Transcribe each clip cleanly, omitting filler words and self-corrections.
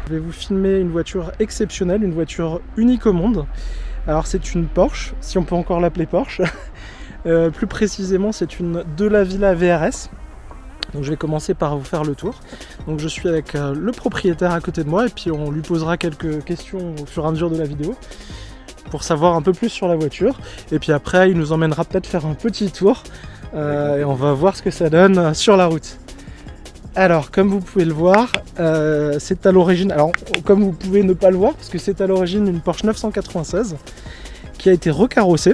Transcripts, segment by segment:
Je vais vous filmer une voiture exceptionnelle, une voiture unique au monde. Alors c'est une Porsche, si on peut encore l'appeler Porsche. Plus précisément, c'est une DeLaVilla VRS. Donc je vais commencer par vous faire le tour. Donc je suis avec le propriétaire à côté de moi et puis on lui posera quelques questions au fur et à mesure de la vidéo pour savoir un peu plus sur la voiture. Et puis après, il nous emmènera peut-être faire un petit tour et on va voir ce que ça donne sur la route. Alors, comme vous pouvez le voir, c'est à l'origine, alors comme vous pouvez ne pas le voir, parce que c'est à l'origine une Porsche 996 qui a été recarrossée.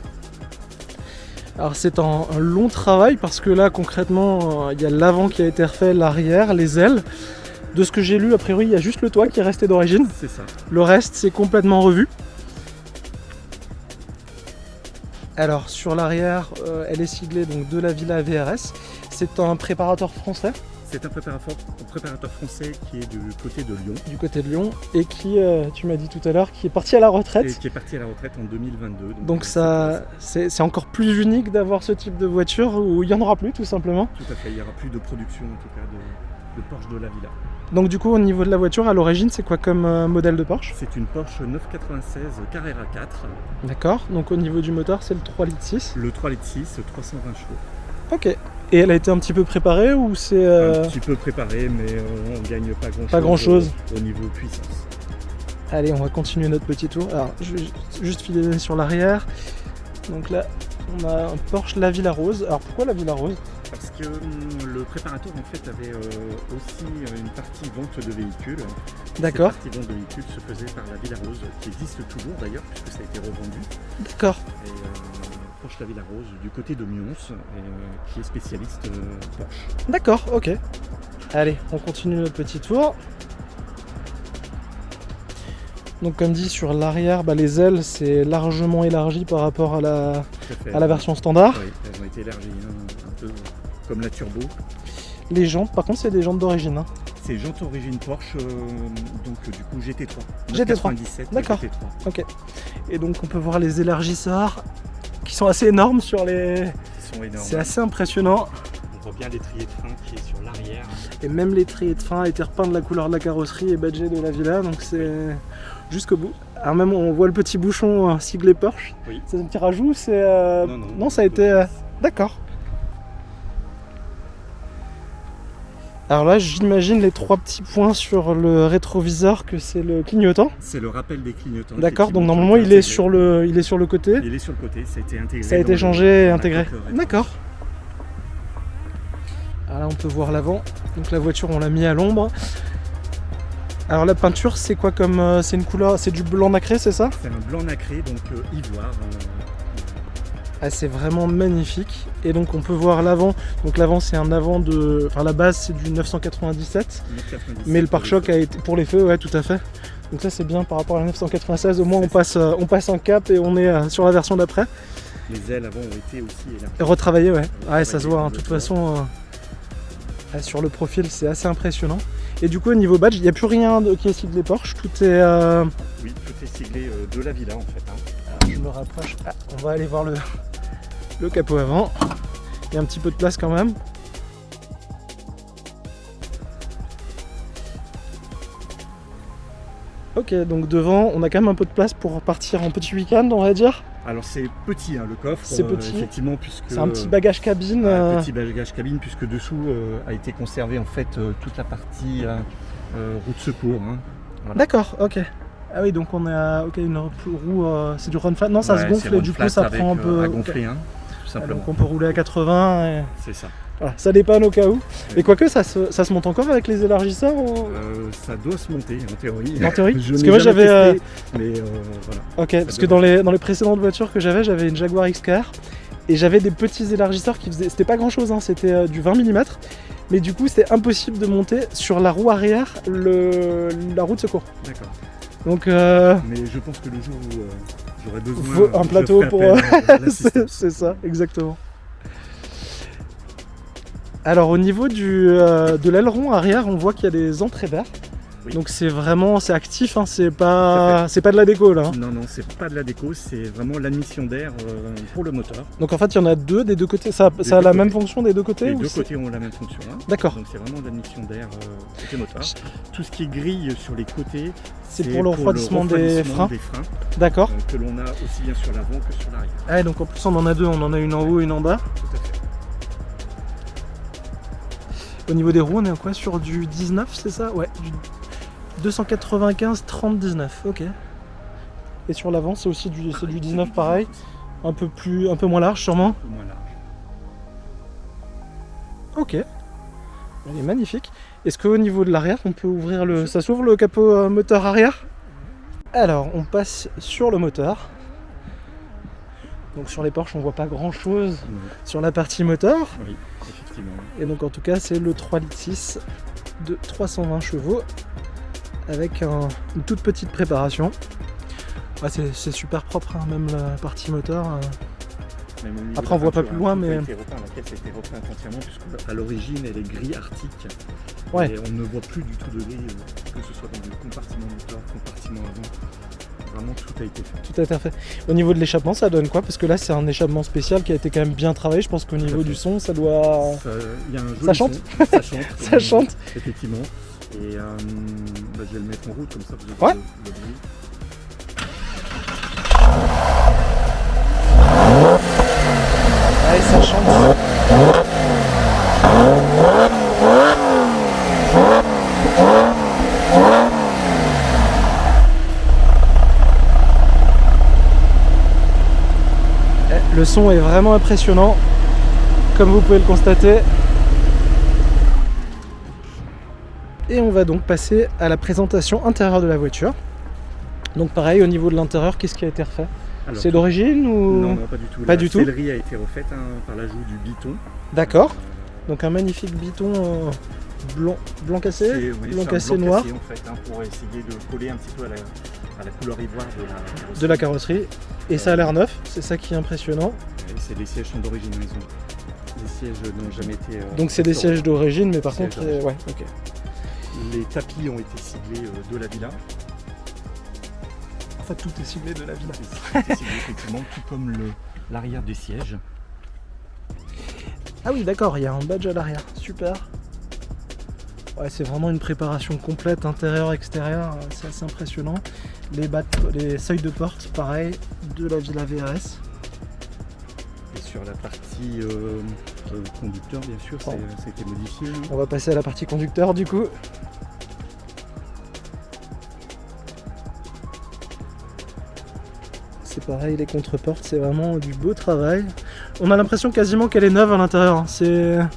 Alors c'est un long travail parce que là concrètement il y a l'avant qui a été refait, l'arrière, les ailes. De ce que j'ai lu, a priori il y a juste le toit qui est resté d'origine. C'est ça. Le reste c'est complètement revu. Alors sur l'arrière, elle est siglée donc DeLaVilla VRS. C'est un préparateur français. C'est un préparateur français qui est du côté de Lyon. Du côté de Lyon et qui, tu m'as dit tout à l'heure, qui est parti à la retraite. Et qui est parti à la retraite en 2022. Donc ça, c'est encore plus unique d'avoir ce type de voiture où il n'y en aura plus tout simplement. Tout à fait, il n'y aura plus de production en tout cas de Porsche DeLaVilla. Donc du coup au niveau de la voiture, à l'origine c'est quoi comme modèle de Porsche? C'est une Porsche 996 Carrera 4. D'accord, donc au niveau du moteur c'est le 3,6 litres. Le 3,6 litres, 320 chevaux. Ok. Et elle a été un petit peu préparée ou c'est... Un petit peu préparée, mais on ne gagne pas grand-chose. Pas grand-chose. Au niveau puissance. Allez, on va continuer notre petit tour. Alors, je vais juste filer sur l'arrière. Donc là, on a un Porsche La Villa Rose. Alors pourquoi La Villa Rose? Parce que le préparateur en fait avait aussi une partie vente de véhicules. D'accord. Cette partie vente de véhicules se faisait par La Villa Rose, qui existe toujours d'ailleurs, puisque ça a été revendu. D'accord. Et, Porsche La Villa Rose du côté de Mions, qui est spécialiste Porsche. D'accord, ok. Allez, on continue notre petit tour. Donc comme dit sur l'arrière, les ailes c'est largement élargi par rapport à la version standard. Oui, elles ont été élargies, un peu comme la turbo. Les jantes, par contre c'est des jantes d'origine. Hein. C'est jantes origine Porsche, donc du coup GT3. GT3, 97, d'accord. GT3. Ok. Et donc on peut voir les élargisseurs qui sont assez énormes sur les... Ils sont énormes. C'est assez impressionnant. On voit bien l'étrier de frein qui est sur l'arrière. Et même l'étrier de frein a été repeint de la couleur de la carrosserie et badgé de la Villa, donc c'est jusqu'au bout. Alors même on voit le petit bouchon siglé Porsche. Oui. C'est un petit rajout, c'est... Non, ça a été... D'accord. Alors là, j'imagine les trois petits points sur le rétroviseur que c'est le clignotant. C'est le rappel des clignotants. D'accord, donc normalement il est sur le côté. Il est sur le côté, ça a été intégré. Ça a été changé et intégré. D'accord. D'accord. Alors là, on peut voir l'avant. Donc la voiture, on l'a mis à l'ombre. Alors la peinture, c'est quoi comme... c'est une couleur... C'est du blanc nacré, c'est ça? C'est un blanc nacré, donc ivoire. Ah, c'est vraiment magnifique. Et donc on peut voir l'avant. Donc l'avant c'est un avant de... Enfin la base c'est du 997. Mais le pare-choc a été... Pour les feux, ouais tout à fait. Donc ça c'est bien par rapport à la 996. Au moins on passe un cap et on est sur la version d'après. Les ailes avant ont été aussi élargies. Retravaillées, ouais. Ouais, ça se voit. De toute façon, sur le profil c'est assez impressionnant. Et du coup au niveau badge, il n'y a plus rien qui est siglé Porsche. Tout est... Oui, tout est siglé de la Villa en fait. Alors, je me rapproche. Ah, on va aller voir le capot avant. Il y a un petit peu de place quand même. Ok, donc devant, on a quand même un peu de place pour partir en petit week-end, on va dire. Alors c'est petit le coffre, c'est petit. effectivement, puisque c'est un petit bagage cabine. Un petit bagage cabine, puisque dessous a été conservé en fait toute la partie roue de secours. Voilà. D'accord, ok. Ah oui, donc on a une roue, c'est du run flat. Non, ça se gonfle et du coup ça prend un peu... à gonfler, tout simplement. Donc on peut rouler à 80 et... C'est ça. Voilà, ça dépanne au cas où. Et quoique ça se monte encore avec les élargisseurs ou... Ça doit se monter en théorie. En théorie Je parce n'ai que moi jamais j'avais... testé, mais voilà. Ok, parce que dans les précédentes voitures que j'avais une Jaguar XKR et j'avais des petits élargisseurs qui faisaient... C'était pas grand chose, hein, c'était du 20 mm. Mais du coup c'était impossible de monter sur la roue arrière la roue de secours. D'accord. Donc mais je pense que le jour où j'aurai besoin un plateau pour... c'est ça, exactement. Alors au niveau de l'aileron arrière, on voit qu'il y a des entrées d'air. Oui. Donc c'est vraiment, c'est actif, hein, c'est pas de la déco là. Hein. Non, c'est pas de la déco, c'est vraiment l'admission d'air pour le moteur. Donc en fait il y en a deux des deux côtés, ça a la même fonction des deux côtés? Les deux côtés ont la même fonction. Hein. D'accord. Donc c'est vraiment l'admission d'air côté moteur. Tout ce qui grille sur les côtés, c'est pour le refroidissement des freins. D'accord. Que l'on a aussi bien sur l'avant que sur l'arrière. Ah, donc en plus on en a deux, on en a une en haut et une en bas. Tout à fait. Au niveau des roues, on est à quoi? Sur du 19, c'est ça? Ouais, du 295 30 19, ok. Et sur l'avant, c'est aussi du 19 pareil, un peu moins large sûrement. Un peu moins large. Ok. Elle est magnifique. Est-ce qu'au niveau de l'arrière, on peut ouvrir le... Ça s'ouvre le capot moteur arrière? Alors, on passe sur le moteur. Donc sur les Porsche, on voit pas grand chose sur la partie moteur. Oui, effectivement. Et donc en tout cas, c'est le 3,6 litres de 320 chevaux avec une toute petite préparation. Ouais, c'est super propre, hein, même la partie moteur. Après, on voit pas plus loin, mais... La caisse a été repeinte entièrement, puisqu'à l'origine, elle est gris arctique. Ouais. Et on ne voit plus du tout de gris, que ce soit dans le compartiment moteur, compartiment avant. Vraiment, tout a été fait. Tout a été fait. Au niveau de l'échappement, ça donne quoi? Parce que là, c'est un échappement spécial qui a été quand même bien travaillé. Je pense qu'au niveau du son, ça doit... Y a un joli ça chante. Son. Ça chante. Ça chante. Effectivement. Et je vais le mettre en route, comme ça vous avez ouais. le bruit. Ouais, ça chante. Le son est vraiment impressionnant, comme vous pouvez le constater. Et on va donc passer à la présentation intérieure de la voiture. Donc pareil, au niveau de l'intérieur, qu'est-ce qui a été refait? C'est d'origine ou... Non, pas du tout. Pas du tout. La sellerie a été refaite par l'ajout du biton. D'accord. Donc un magnifique biton blanc cassé, blanc cassé noir. Cassé, en fait, pour essayer de coller un petit peu à la couleur ivoire de la carrosserie. Et ça a l'air neuf, c'est ça qui est impressionnant. C'est des sièges sont d'origine, les sièges n'ont jamais été... Donc c'est des sièges d'origine, mais par contre... ouais, ok. Les tapis ont été ciblés de la Villa. En fait, tout est ciblé de la Villa. C'est ciblé, effectivement, tout comme l'arrière des sièges. Ah oui, d'accord, il y a un badge à l'arrière, super. Ouais, c'est vraiment une préparation complète, intérieur-extérieur, c'est assez impressionnant. Les seuils de porte, pareil, de la Villa VRS. Et sur la partie conducteur, bien sûr, ça a été modifié. On va passer à la partie conducteur, du coup. C'est pareil, les contreportes, c'est vraiment du beau travail. On a l'impression quasiment qu'elle est neuve à l'intérieur. C'est une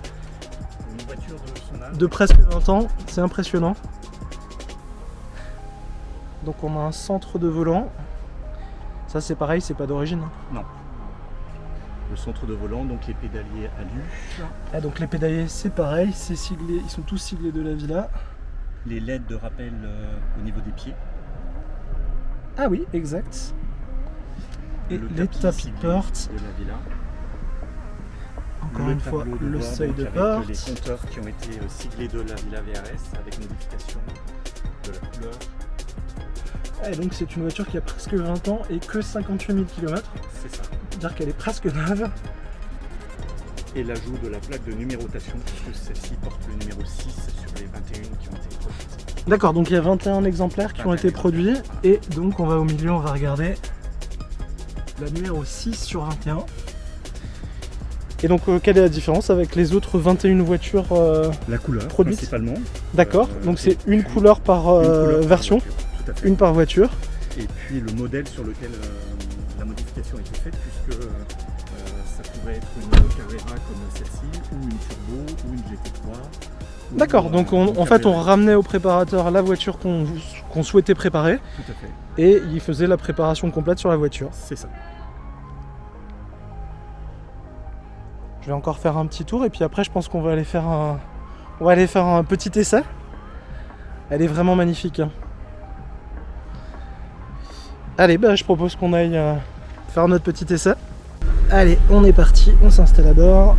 voiture de son âge. De presque 20 ans, c'est impressionnant. Donc on a un centre de volant. Ça c'est pareil, c'est pas d'origine. Non. Le centre de volant, donc les pédaliers alu. Ah, donc les pédaliers c'est pareil, c'est siglé, ils sont tous siglés de la Villa. Les LED de rappel au niveau des pieds. Ah oui, exact. Et les tapis de porte. De la Villa. Encore une fois, le seuil de porte. Les compteurs qui ont été siglés de la Villa VRS avec modification de la couleur. Ah, et donc c'est une voiture qui a presque 20 ans et que 58 000 km. C'est ça. C'est-à-dire qu'elle est presque neuve. Et l'ajout de la plaque de numérotation, puisque celle-ci porte le numéro 6 sur les 21 qui ont été produites. D'accord, donc il y a 21 exemplaires qui ont été produits. Et donc on va au milieu, on va regarder la numéro 6 sur 21. Et donc quelle est la différence avec les autres 21 voitures la couleur, produites principalement. D'accord, donc c'est une couleur par version, une par voiture. Et puis le modèle sur lequel la modification a été faite, puisque ça pouvait être une Carrera comme celle-ci, ou une Turbo, ou une GT3. D'accord, donc en fait on ramenait au préparateur la voiture qu'on souhaitait préparer. Tout à fait. Et il faisait la préparation complète sur la voiture. C'est ça. Je vais encore faire un petit tour et puis après je pense qu'on va aller faire un petit essai. Elle est vraiment magnifique. Allez, je propose qu'on aille faire notre petit essai. Allez, on est parti, on s'installe à bord.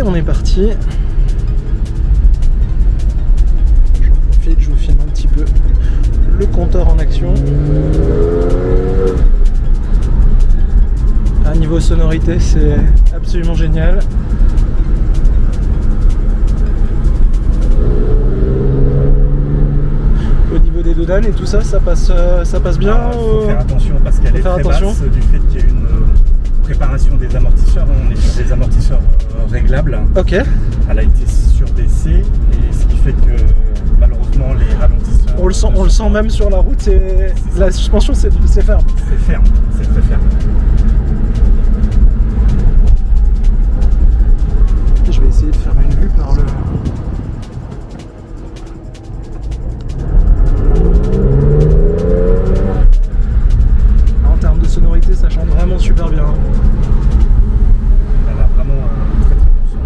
Et on est parti. J'en profite, je vous filme un petit peu le compteur en action. À niveau sonorité, c'est absolument génial. Au niveau des dodanes et tout ça, ça passe bien. Il faut faire attention parce qu'elle est très basse du fait qu'il y a une préparation des amortisseurs. On est sur des amortisseurs réglables. Ok. Elle a été surdécée et ce qui fait que malheureusement les ralentisseurs... On le sent même sur la route, la suspension c'est ferme. C'est ferme, c'est très ferme. Je vais essayer de faire une vue par le... En termes de sonorité, ça chante vraiment super bien. Elle a vraiment un très très bon son.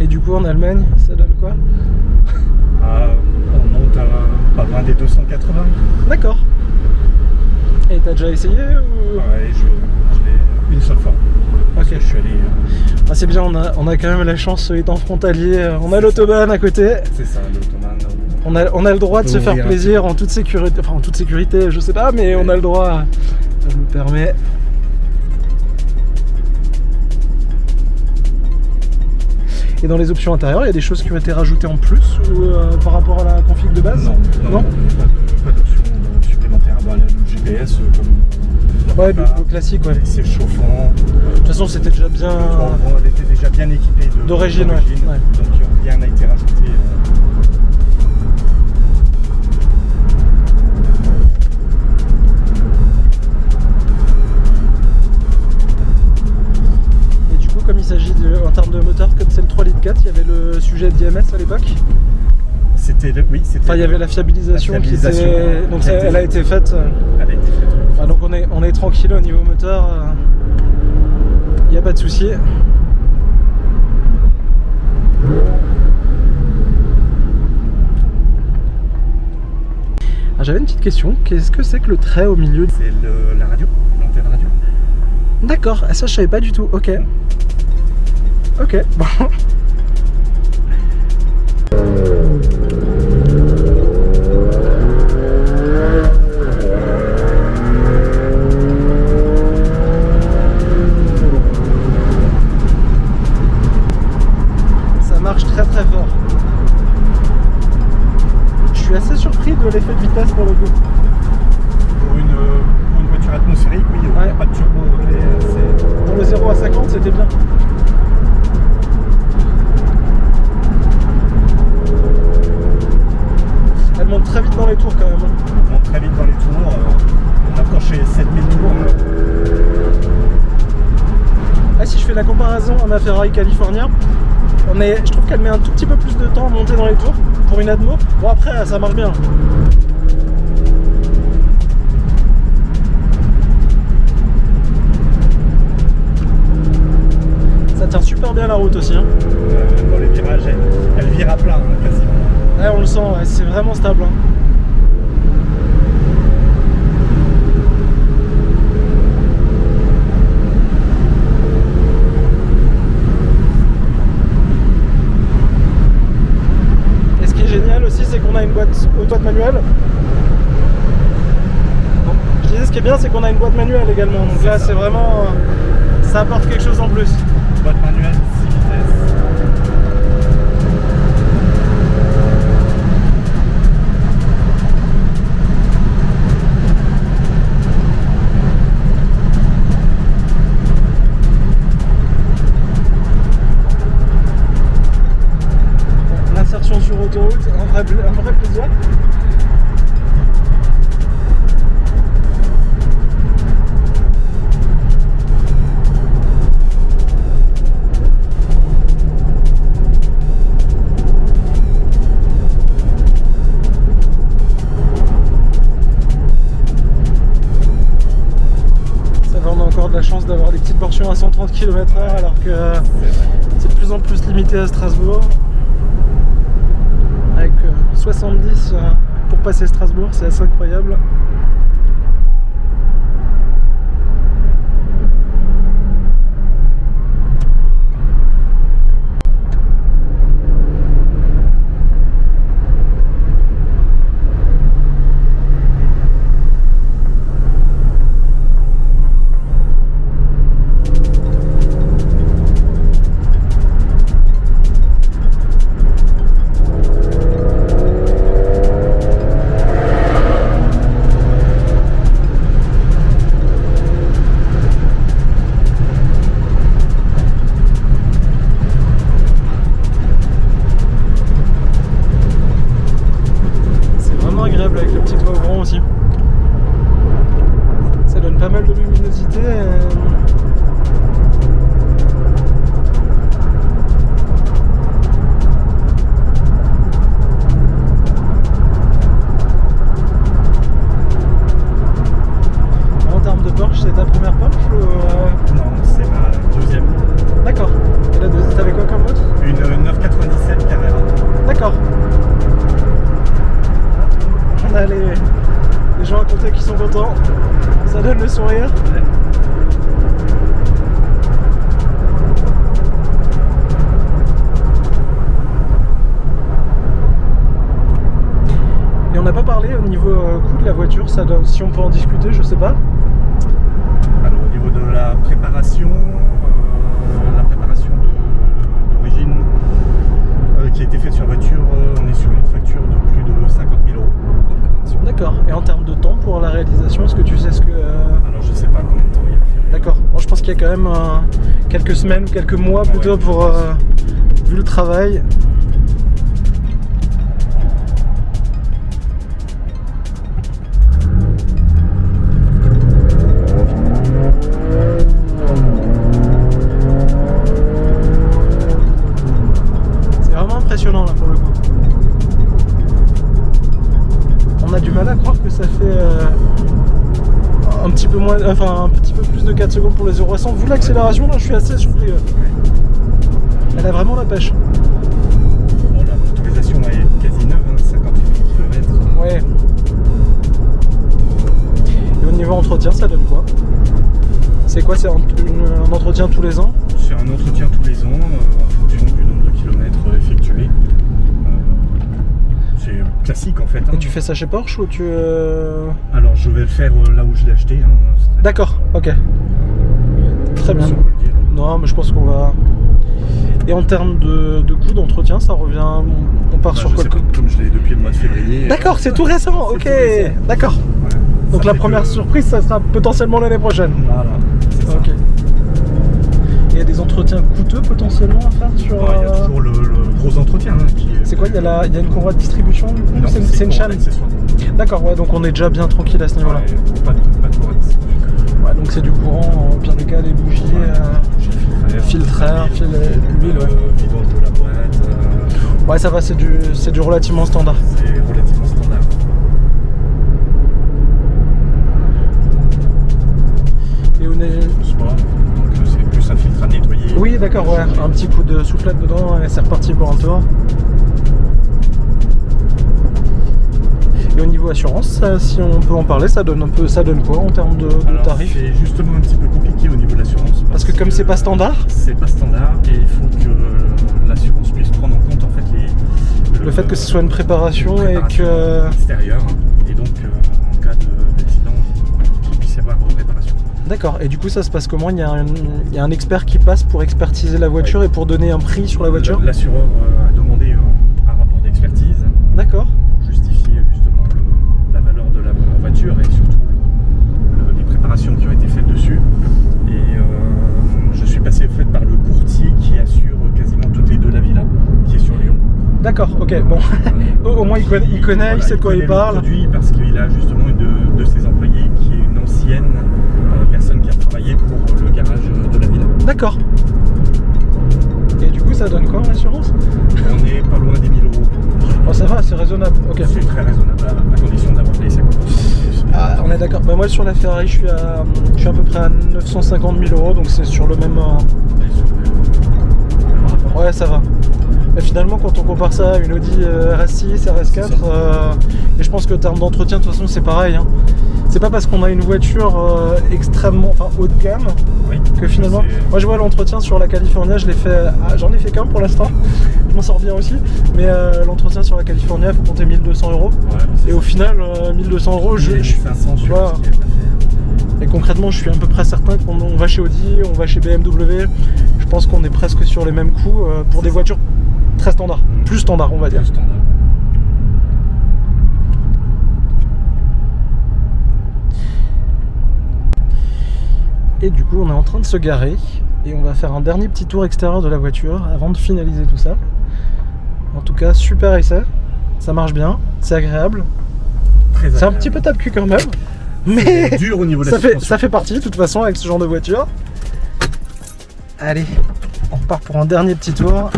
Et du coup en Allemagne, ça donne quoi? On monte à pas loin des 280. D'accord. Et t'as déjà essayé ou... Ouais, je l'ai une seule fois. Ok. Je suis allé. Ah, c'est bien, on a quand même la chance, étant frontalier, on a l'autobahn à côté. C'est ça, l'autobahn. On a le droit de se faire plaisir en toute sécurité, enfin en toute sécurité, je sais pas, mais on a le droit, je me permets. Et dans les options intérieures, il y a des choses qui ont été rajoutées en plus ou par rapport à la config de base? Non, pas d'option supplémentaire. Bah, le GPS comme ouais, le classique, ouais. C'est chauffant. De toute façon, c'était déjà bien. Elle était déjà bien équipée d'origine, ouais. Donc rien n'a été rajouté. Comme il s'agit en termes de moteur, comme c'est le 3,4 litres, il y avait le sujet d'IMS à l'époque. Oui, c'était. Enfin, il y avait la fiabilisation, qui était. Donc elle a été faite. Elle a été faite. Enfin, donc on est tranquille au niveau moteur. Il n'y a pas de souci. J'avais une petite question. Qu'est-ce que c'est que le trait au milieu? C'est la radio, l'antenne radio. D'accord, ça je savais pas du tout. Ok. Ok, bon. Ça marche très très fort. Je suis assez surpris de l'effet de vitesse pour le coup. Pour une voiture atmosphérique, oui, il n'y a pas de turbo. Pour le 0 à 50, c'était bien. Elle monte très vite dans les tours quand même. Elle monte très vite dans les tours. On a approché 7000 tours. Ah, si je fais la comparaison à ma Ferrari California, je trouve qu'elle met un tout petit peu plus de temps à monter dans les tours pour une Admo. Bon, après, ça marche bien. Ça tient super bien la route aussi. Hein. Dans les virages, elle vire à plein, quasiment. Ouais, on le sent, ouais, c'est vraiment stable. Hein. Et ce qui est génial aussi, c'est qu'on a une boîte auto manuelle. Je disais, ce qui est bien, c'est qu'on a une boîte manuelle également. Donc là, c'est vraiment... ça apporte quelque chose en plus. Boîte manuelle, 6 vitesses. L'insertion sur autoroute, un vrai plaisir. La chance d'avoir des petites portions à 130 km/h alors que c'est de plus en plus limité à Strasbourg avec 70 pour passer Strasbourg, c'est assez incroyable. Avec le petit toit ouvrant aussi. Ça donne pas mal de luminosité. En termes de Porsche, c'est ta première Porsche ou Non, c'est ma deuxième. D'accord. Et la deuxième, t'avais quoi comme autre? Une 997 Carrera. D'accord. On a les gens à côté qui sont contents, ça donne le sourire. Et on n'a pas parlé au niveau coût de la voiture, ça donne, si on peut en discuter, je sais pas. Alors au niveau de la préparation d'origine qui a été faite sur la voiture, on est sur une facture de plus de 50 000 € de préparation. D'accord. Et en termes de temps pour la réalisation, est-ce que tu sais ce que... Alors je sais pas combien de temps il a fait. D'accord. Bon, je pense qu'il y a quand même quelques semaines ou quelques mois plutôt Ouais, pour... vu le travail. Impressionnant là pour le coup. On a du mal à croire que ça fait un petit peu moins, enfin un petit peu plus de 4 secondes pour les 0 à 100. Vu l'accélération là, je suis assez surpris. Elle a vraiment la pêche. Bon, la motorisation est quasi neuve, 58 km. Ouais. Et au niveau entretien, ça donne quoi? C'est quoi? C'est un entretien tous les ans? C'est un entretien tous les ans en fonction du nombre de kilomètres effectués. C'est classique en fait. Et tu fais ça chez Porsche ou tu... Alors je vais le faire là où je l'ai acheté. D'accord, ok. Très bien. Si on peut le dire. Non, mais je pense qu'on va... Et en termes de coût d'entretien, ça revient... On part sur je quoi? sais pas, comme je l'ai depuis le mois de février. D'accord, c'est tout récent, ok. tout récent. D'accord. Ouais. Donc Ça la fait première que- surprise, ça sera potentiellement l'année prochaine. Voilà, c'est ça. Ok. Il y a des entretiens coûteux potentiellement à faire sur... Il y a toujours le gros entretien. Qui est... C'est quoi? Il y a une courroie de distribution du coup? Non, C'est une chaîne? accessoire. D'accord, ouais, donc on est déjà bien tranquille à ce niveau-là. Ouais, pas de courant. Ouais, donc c'est du courant, au pire des cas, les bougies, filtreur, huile, ouais. Vidange de la boîte. Ouais, ça va, c'est du relativement standard. C'est relativement standard. Et on est... Donc c'est plus un filtre à nettoyer. Oui, d'accord, ouais. Un petit coup de soufflette dedans et c'est reparti pour un tour. Et au niveau assurance, ça, si on peut en parler, ça donne quoi en termes de Alors, tarifs? c'est justement un petit peu compliqué au niveau de l'assurance. Parce que comme c'est pas standard, c'est pas standard et il faut que l'assurance puisse prendre en compte en fait le fait que ce soit une préparation et préparation que... extérieure et donc en cas d'accident qu'il puisse y avoir réparation. D'accord, et du coup ça se passe comment? Il y a un expert qui passe pour expertiser la voiture et pour donner un prix sur la voiture? L'assureur a demandé un rapport d'expertise D'accord. pour justifier justement la valeur de la voiture et surtout les préparations qui ont été faites dessus. Et je suis passé en fait par le courtier qui assure quasiment toutes les deux la villa, qui est sur Lyon. D'accord, ok, bon. Au moins il connaît, il sait de quoi il parle. Le produit parce qu'il a justement une de ses employés qui est une ancienne personne qui a travaillé pour le garage de la villa. D'accord. Et du coup ça donne quoi en assurance? On est pas loin des 1000 €. Oh ça va, c'est raisonnable, ok. C'est très raisonnable à condition d'avoir les 50%. Ah, on est d'accord. Bah moi sur la Ferrari je suis à peu près à 950 000 €, donc c'est sur le même... Ouais, ça va. Et finalement, quand on compare ça à une Audi RS6, RS4, et je pense que en termes d'entretien, de toute façon, c'est pareil. Hein. C'est pas parce qu'on a une voiture extrêmement haut de gamme que finalement. Moi, je vois l'entretien sur la California, je l'ai fait. J'en ai fait qu'un pour l'instant. Je m'en sors bien aussi. Mais l'entretien sur la California, il faut compter 1 200 €. Et au final, 1 200 €, je suis 500 sur ce qui est passé. Et concrètement, je suis à peu près certain qu'on va chez Audi, on va chez BMW. Je pense qu'on est presque sur les mêmes coûts pour des voitures très standards. Plus standards, on va dire. Et du coup, on est en train de se garer et on va faire un dernier petit tour extérieur de la voiture avant de finaliser tout ça. En tout cas, super essai. Ça marche bien, c'est agréable. C'est un petit peu tape-cul quand même. Mais dur au niveau de ça fait partie de toute façon avec ce genre de voiture. Allez, on repart pour un dernier petit tour.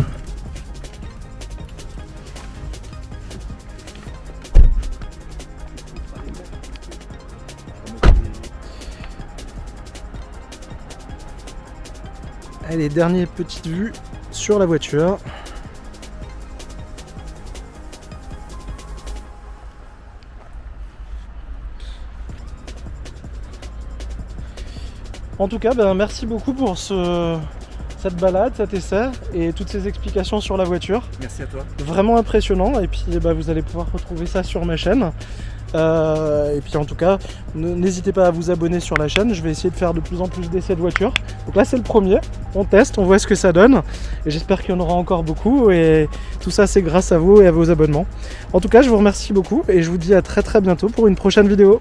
Allez, dernière petite vue sur la voiture. En tout cas, merci beaucoup pour cette balade, cet essai et toutes ces explications sur la voiture. Merci à toi. Vraiment impressionnant et puis vous allez pouvoir retrouver ça sur ma chaîne. Et puis en tout cas, n'hésitez pas à vous abonner sur la chaîne, je vais essayer de faire de plus en plus d'essais de voitures. Donc là c'est le premier, on teste, on voit ce que ça donne et j'espère qu'il y en aura encore beaucoup et tout ça c'est grâce à vous et à vos abonnements. En tout cas je vous remercie beaucoup et je vous dis à très bientôt pour une prochaine vidéo.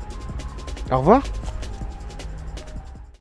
Au revoir.